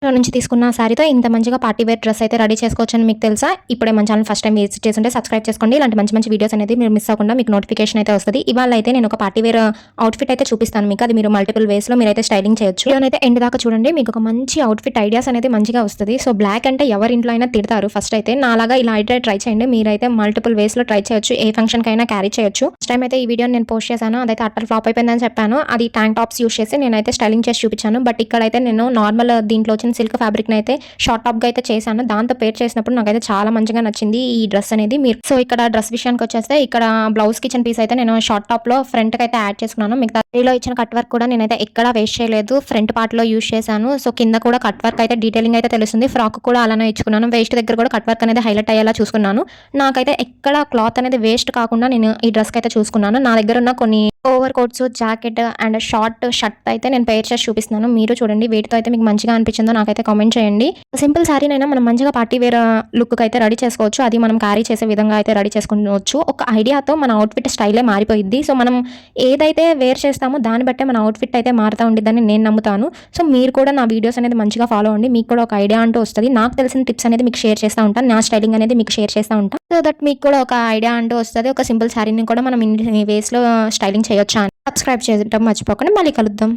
నుంచి తీసుకున్న శారీతో ఇంత మంచిగా పార్టీ వేర్ డ్రెస్ అయితే రెడీ చేసుకోవచ్చని మీకు తెలుసా? ఇప్పుడే మన ఛానల్ ఫస్ట్ టైం విజిట్ చేస్తుంటే సబ్స్క్రైబ్ చేసుకోండి. ఇలాంటి మంచి మంచి వీడియోస్ అనేది మీరు మిస్ అవ్వకుండా మీకు నోటిఫికేషన్ అయితే వస్తది. ఇవాళ అయితే నేను ఒక పార్టీ వేర్ అవుట్‌ఫిట్ అయితే చూపిస్తాను మీకు. అది మీరు మల్టిపుల్ వేస్‌లో మీరైతే స్టైలింగ్ చేయొచ్చు. వీడియోనైతే ఎండ్ దాకా చూడండి. మీకు ఒక మంచి అవుట్‌ఫిట్ ఐడియాస్ అనేది మంచిగా వస్తది. సో బ్లాక్ అంటే ఎవరి ఇంట్లో అయినా తిడతారు ఫస్ట్ అయితే. నాలాగా ఇలా అయితే ట్రై చేయండి. మీరైతే మల్టిపుల్ వేస్‌లో ట్రై చేయొచ్చు. ఏ ఫంక్షన్‌కైనా క్యారీ చేయొచ్చు. ఫస్ట్ టైం అయితే ఈ వీడియోని నేను పోస్ట్ చేశాను. అదైతే అట్టర్ ఫ్లాప్ అయిపోయిందని చెప్పాను. అది ట్యాంక్ టాప్స్ యూజ్ చేసి నేనైతే స్టైలింగ్ చేసి చూపించాను. బట్ ఇక్కడైతే నేను నార్మల్ దీంట్లో వచ్చిన సిల్క్ ఫ్యాబ్రిక్‌ని అయితే షార్ట్ టాప్‌గా అయితే చేశాను. దాంతో పేర్ చేసినప్పుడు నాకైతే చాలా మంచిగా నచ్చింది ఈ డ్రెస్ అనేది. సో ఇక్కడ డ్రెస్ విషయానికి వచ్చేస్తే ఇక్కడ బ్లౌజ్ కిచెన్ పీస్ అయితే నేను షార్ట్ టాప్‌లో ఫ్రంట్‌కి అయితే యాడ్ చేసుకున్నాను. మిగతా శారీలో ఇచ్చిన కట్ వర్క్ కూడా నేనైతే ఎక్కడా వేస్ట్ చేయలేదు. ఫ్రంట్ పార్ట్‌లో యూజ్ చేశాను. సో కింద కూడా కట్ వర్క్ అయితే డీటెయిలింగ్ అయితే తెలుస్తుంది. ఫ్రాక్ కూడా అలానే ఇచ్చుకున్నాను. వేస్ట్ దగ్గర కూడా కట్ వర్క్ అనేది హైలైట్ అయ్యేలా చూసుకున్నాను. నాకైతే ఎక్కడ క్లాత్ అనేది వేస్ట్ కాకుండా నేను ఈ డ్రెస్‌కి అయితే చూసుకున్నాను. నా దగ్గర ఉన్న కొన్ని over coats, jacket and short shirt అయితే నేను పేర్ చేసి చూపిస్తున్నాను. మీరు చూడండి వీటితో అయితే మీకు మంచిగా అనిపించిందో నాకైతే కామెంట్ చేయండి. సింపుల్ శారీనైనా మనం మంచిగా పార్టీ వేర్ లుక్‌కి అయితే రెడీ చేసుకోవచ్చు. అది మనం క్యారీ చేసే విధంగా అయితే రెడీ చేసుకోవచ్చు. ఒక ఐడియాతో మన అవుట్‌ఫిట్ స్టైలే మారిపోయిద్ది. సో మనం ఏదైతే వేర్ చేస్తామో దాన్ని బట్టే మన అవుట్‌ఫిట్ అయితే మారుతా ఉండిద్దని నేను నమ్ముతాను. సో మీరు కూడా నా వీడియోస్ అనేది మంచిగా ఫాలో అవ్వండి. మీకు కూడా ఒక ఐడియా అంటూ వస్తది. నాకు తెలిసిన టిప్స్ అనేది మీకు షేర్ చేస్తా ఉంటాను. నా స్టైలింగ్ అనేది మీకు షేర్ చేస్తా ఉంటాను. సో దట్ మీకు కూడా ఒక ఐడియా అంటూ వస్తది. ఒక సింపుల్ శారీని కూడా మనం ఇన్ని వేస్‌లో స్టైలింగ్ చేయొచ్చా అని. సబ్స్క్రైబ్ చేయడం మర్చిపోకండి. మళ్ళీ కలుద్దాం.